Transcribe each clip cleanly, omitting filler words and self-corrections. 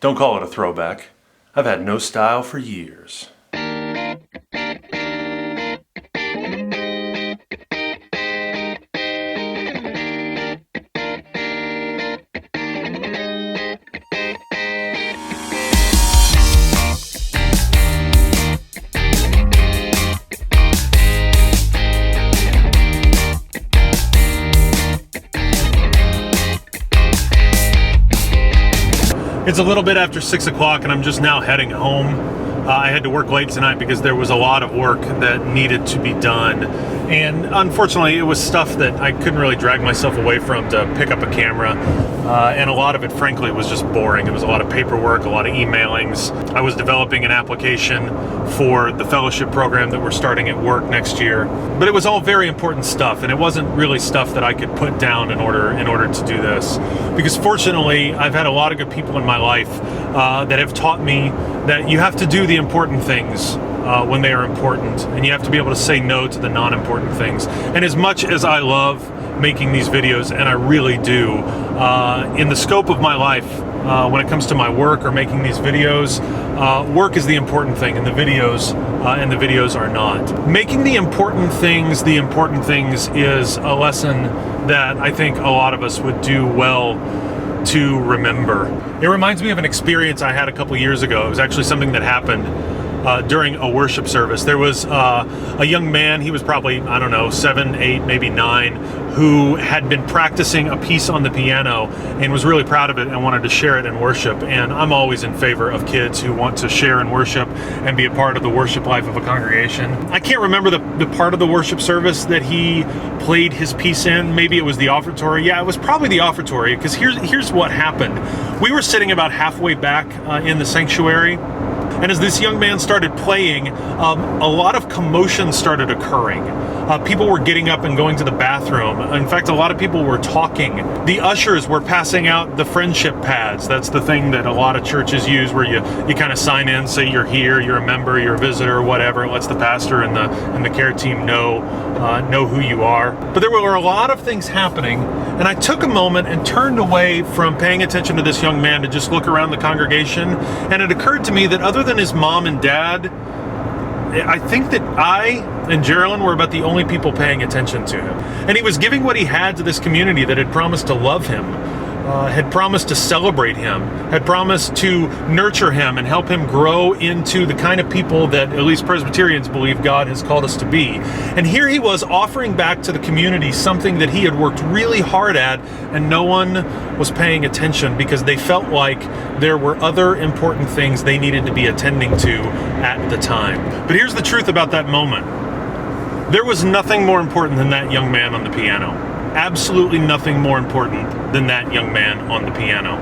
Don't call it a throwback. I've had no style for years. It's a little bit after 6 o'clock and I'm just now heading home. I had to work late tonight because there was a lot of work that needed to be done. And unfortunately, it was stuff that I couldn't really drag myself away from to pick up a camera. And a lot of it, frankly, was just boring. It was a lot of paperwork, a lot of emailings. I was developing an application for the fellowship program that we're starting at work next year. But it was all very important stuff, and it wasn't really stuff that I could put down in order to do this. Because fortunately, I've had a lot of good people in my life that have taught me that you have to do the important things when they are important, and you have to be able to say no to the non-important things. And as much as I love making these videos, and I really do, in the scope of my life, when it comes to my work or making these videos, work is the important thing, and the videos are not. Making the important things is a lesson that I think a lot of us would do well to remember. It reminds me of an experience I had a couple years ago. It was actually something that happened during a worship service. There was a young man, he was probably, 7, 8, maybe 9, who had been practicing a piece on the piano and was really proud of it and wanted to share it in worship. And I'm always in favor of kids who want to share in worship and be a part of the worship life of a congregation. I can't remember the part of the worship service that he played his piece in. Maybe it was the offertory. Yeah, it was probably the offertory, because here's what happened. We were sitting about halfway back in the sanctuary. And as this young man started playing, a lot of commotion started occurring. People were getting up and going to the bathroom. In fact, a lot of people were talking. The ushers were passing out the friendship pads. That's the thing that a lot of churches use, where you kind of sign in, say you're here, you're a member, you're a visitor, whatever. It lets the pastor and the care team know who you are. But there were a lot of things happening, and I took a moment and turned away from paying attention to this young man to just look around the congregation. And it occurred to me that other than his mom and dad, I think that I and Geraldine were about the only people paying attention to him. And he was giving what he had to this community that had promised to love him, had promised to celebrate him, had promised to nurture him and help him grow into the kind of people that at least Presbyterians believe God has called us to be. And here he was offering back to the community something that he had worked really hard at, and no one was paying attention because they felt like there were other important things they needed to be attending to at the time. But here's the truth about that moment. There was nothing more important than that young man on the piano. Absolutely nothing more important than that young man on the piano.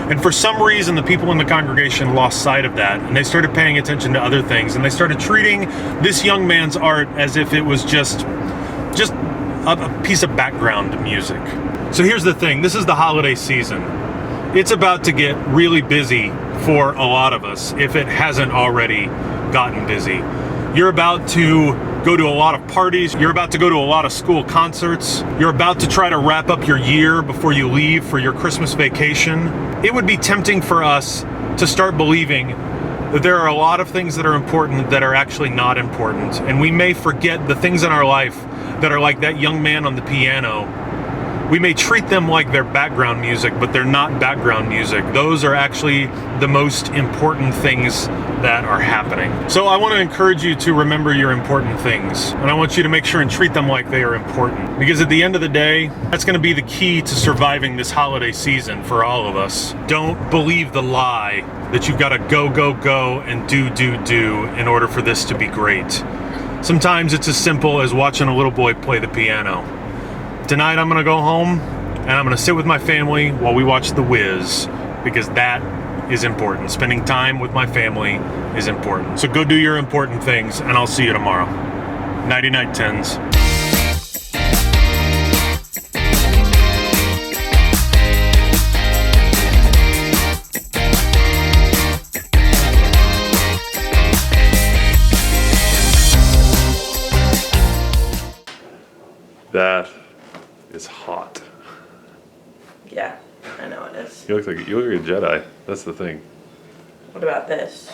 And for some reason, the people in the congregation lost sight of that, and they started paying attention to other things, and they started treating this young man's art as if it was just a piece of background music. So here's the thing, this is the holiday season. It's about to get really busy for a lot of us, if it hasn't already gotten busy. You're about to go to a lot of parties. You're about to go to a lot of school concerts. You're about to try to wrap up your year before you leave for your Christmas vacation. It would be tempting for us to start believing that there are a lot of things that are important that are actually not important. And we may forget the things in our life that are like that young man on the piano. We may treat them like they're background music, but they're not background music. Those are actually the most important things that are happening. So I want to encourage you to remember your important things, and I want you to make sure and treat them like they are important. Because at the end of the day, that's going to be the key to surviving this holiday season for all of us. Don't believe the lie that you've got to go, and do in order for this to be great. Sometimes it's as simple as watching a little boy play the piano. Tonight I'm gonna go home and I'm gonna sit with my family while we watch The Wiz, because that is important. Spending time with my family is important. So go do your important things, and I'll see you tomorrow. Nighty night, tens. That is hot. Yeah, I know it is. You look like a Jedi. That's the thing. What about this?